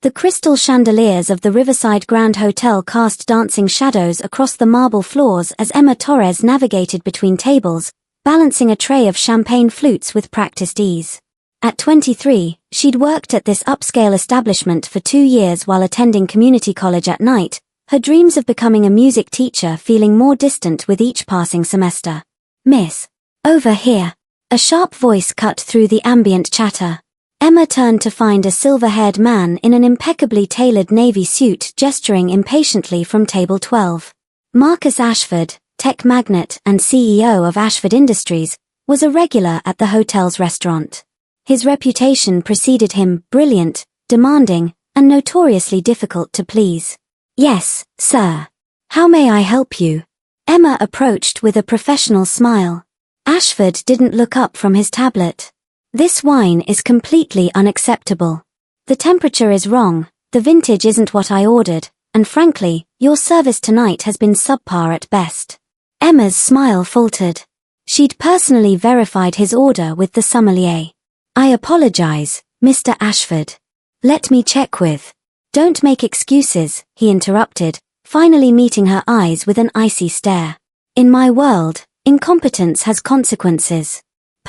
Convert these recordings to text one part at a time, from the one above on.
The crystal chandeliers of the Riverside Grand Hotel cast dancing shadows across the marble floors as Emma Torres navigated between tables, balancing a tray of champagne flutes with practiced ease. At 23, she'd worked at this upscale establishment for 2 years while attending community college at night, her dreams of becoming a music teacher feeling more distant with each passing semester. "Miss, over here." A sharp voice cut through the ambient chatter. Emma turned to find a silver-haired man in an impeccably tailored navy suit gesturing impatiently from table 12. Marcus Ashford, tech magnate and CEO of Ashford Industries, was a regular at the hotel's restaurant. His reputation preceded him: brilliant, demanding, and notoriously difficult to please. "Yes, sir. How may I help you?" Emma approached with a professional smile. Ashford didn't look up from his tablet. "This wine is completely unacceptable. The temperature is wrong, the vintage isn't what I ordered, and frankly, your service tonight has been subpar at best." Emma's smile faltered. She'd personally verified his order with the sommelier. "I apologize, Mr. Ashford. Let me check with—" "Don't make excuses," he interrupted, finally meeting her eyes with an icy stare. "In my world, incompetence has consequences.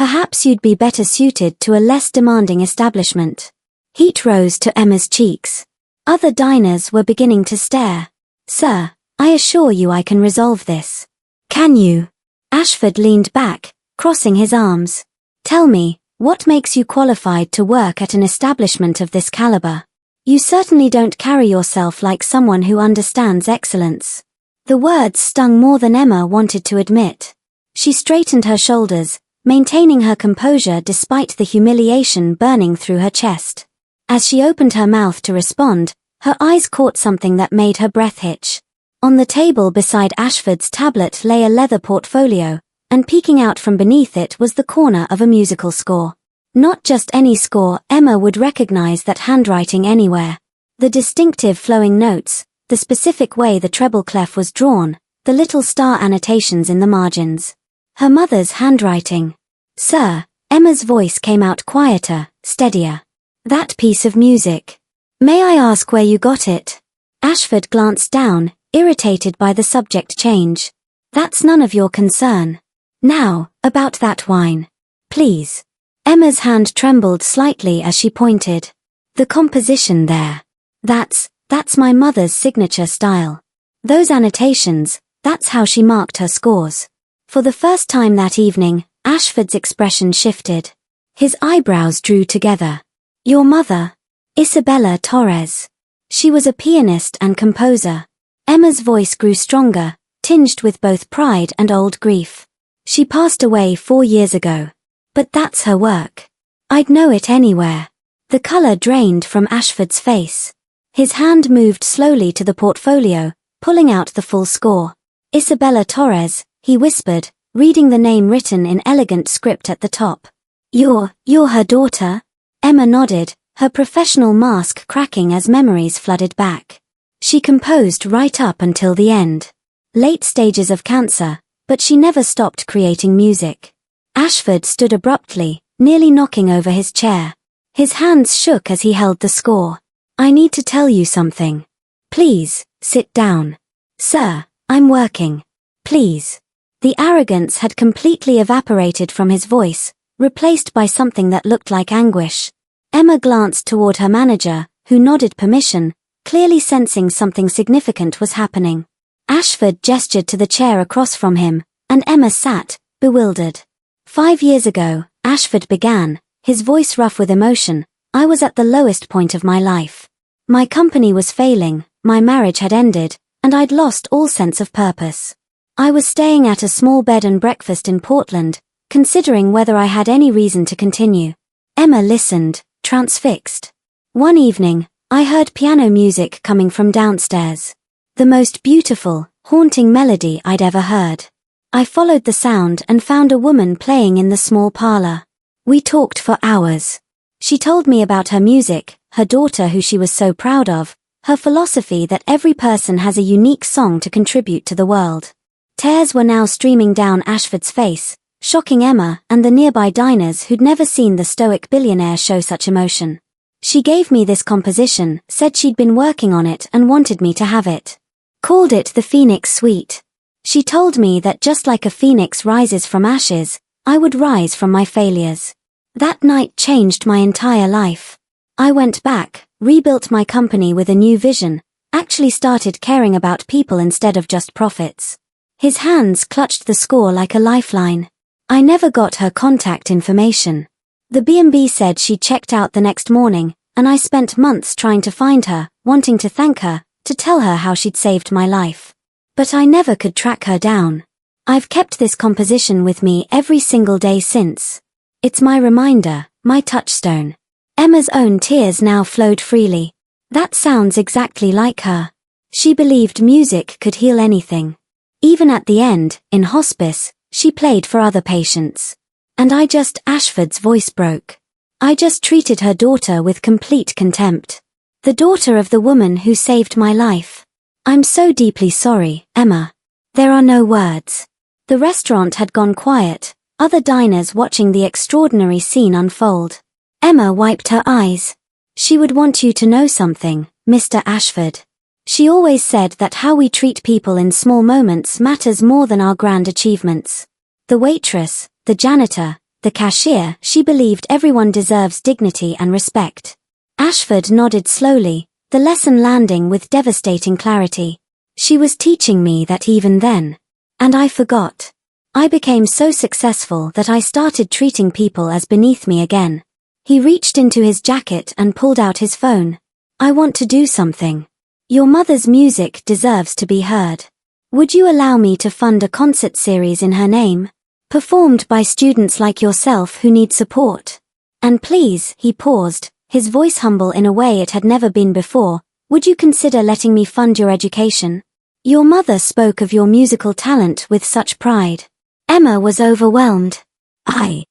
Perhaps you'd be better suited to a less demanding establishment." Heat rose to Emma's cheeks. Other diners were beginning to stare. "Sir, I assure you I can resolve this." "Can you?" Ashford leaned back, crossing his arms. "Tell me, what makes you qualified to work at an establishment of this caliber? You certainly don't carry yourself like someone who understands excellence." The words stung more than Emma wanted to admit. She straightened her shoulders, maintaining her composure despite the humiliation burning through her chest. As she opened her mouth to respond, her eyes caught something that made her breath hitch. On the table beside Ashford's tablet lay a leather portfolio, and peeking out from beneath it was the corner of a musical score. Not just any score, Emma would recognize that handwriting anywhere. The distinctive flowing notes, the specific way the treble clef was drawn, the little star annotations in the margins. Her mother's handwriting. "Sir," Emma's voice came out quieter, steadier. "That piece of music. May I ask where you got it?" Ashford glanced down, irritated by the subject change. "That's none of your concern. Now, about that wine. Please." Emma's hand trembled slightly as she pointed. "The composition there. That's my mother's signature style. Those annotations, that's how she marked her scores." For the first time that evening, Ashford's expression shifted. His eyebrows drew together. "Your mother? Isabella Torres. She was a pianist and composer." Emma's voice grew stronger, tinged with both pride and old grief. "She passed away 4 years ago. But that's her work. I'd know it anywhere." The color drained from Ashford's face. His hand moved slowly to the portfolio, pulling out the full score. "Isabella Torres," he whispered, reading the name written in elegant script at the top. You're her daughter?" Emma nodded, her professional mask cracking as memories flooded back. She composed right up until the end. Late stages of cancer, but she never stopped creating music. Ashford stood abruptly, nearly knocking over his chair. His hands shook as he held the score. "I need to tell you something. Please, sit down." "Sir, I'm working. Please." The arrogance had completely evaporated from his voice, replaced by something that looked like anguish. Emma glanced toward her manager, who nodded permission, clearly sensing something significant was happening. Ashford gestured to the chair across from him, and Emma sat, bewildered. 5 years ago, Ashford began, his voice rough with emotion, "I was at the lowest point of my life. My company was failing, my marriage had ended, and I'd lost all sense of purpose. I was staying at a small bed and breakfast in Portland, considering whether I had any reason to continue." Emma listened, transfixed. "One evening, I heard piano music coming from downstairs. The most beautiful, haunting melody I'd ever heard. I followed the sound and found a woman playing in the small parlor. We talked for hours. She told me about her music, her daughter who she was so proud of, her philosophy that every person has a unique song to contribute to the world." Tears were now streaming down Ashford's face, shocking Emma and the nearby diners who'd never seen the stoic billionaire show such emotion. She gave me this composition, said she'd been working on it and wanted me to have it. Called it the Phoenix Suite. She told me that just like a phoenix rises from ashes, I would rise from my failures. That night changed my entire life. I went back, rebuilt my company with a new vision, actually started caring about people instead of just profits. His hands clutched the score like a lifeline. I never got her contact information. The B&B said she checked out the next morning, and I spent months trying to find her, wanting to thank her, to tell her how she'd saved my life. But I never could track her down. I've kept this composition with me every single day since. It's my reminder, my touchstone. Emma's own tears now flowed freely. That sounds exactly like her. She believed music could heal anything. Even at the end, in hospice, she played for other patients. And Ashford's voice broke. I just treated her daughter with complete contempt. The daughter of the woman who saved my life. I'm so deeply sorry, Emma. There are no words. The restaurant had gone quiet, other diners watching the extraordinary scene unfold. Emma wiped her eyes. She would want you to know something, Mr. Ashford. She always said that how we treat people in small moments matters more than our grand achievements. The waitress, the janitor, the cashier, she believed everyone deserves dignity and respect. Ashford nodded slowly, the lesson landing with devastating clarity. She was teaching me that even then. And I forgot. I became so successful that I started treating people as beneath me again. He reached into his jacket and pulled out his phone. I want to do something. Your mother's music deserves to be heard. Would you allow me to fund a concert series in her name? Performed by students like yourself who need support. And please, he paused, his voice humble in a way it had never been before, would you consider letting me fund your education? Your mother spoke of your musical talent with such pride. Emma was overwhelmed. I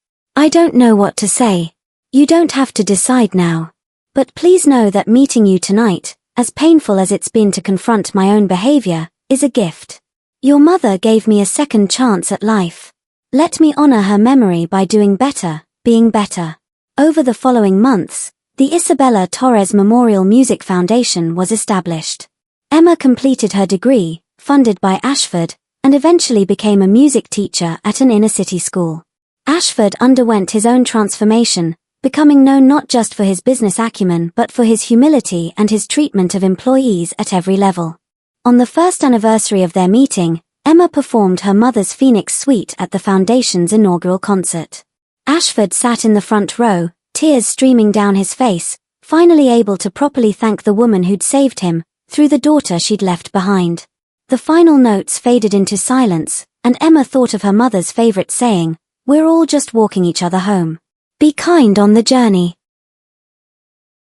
don't know what to say. You don't have to decide now. But please know that meeting you tonight, as painful as it's been to confront my own behavior, is a gift. Your mother gave me a second chance at life. Let me honor her memory by doing better, being better. Over the following months, the Isabella Torres Memorial Music Foundation was established. Emma completed her degree, funded by Ashford, and eventually became a music teacher at an inner-city school. Ashford underwent his own transformation, becoming known not just for his business acumen but for his humility and his treatment of employees at every level. On the first anniversary of their meeting, Emma performed her mother's Phoenix Suite at the foundation's inaugural concert. Ashford sat in the front row, tears streaming down his face, finally able to properly thank the woman who'd saved him, through the daughter she'd left behind. The final notes faded into silence, and Emma thought of her mother's favorite saying, "We're all just walking each other home. Be kind on the journey."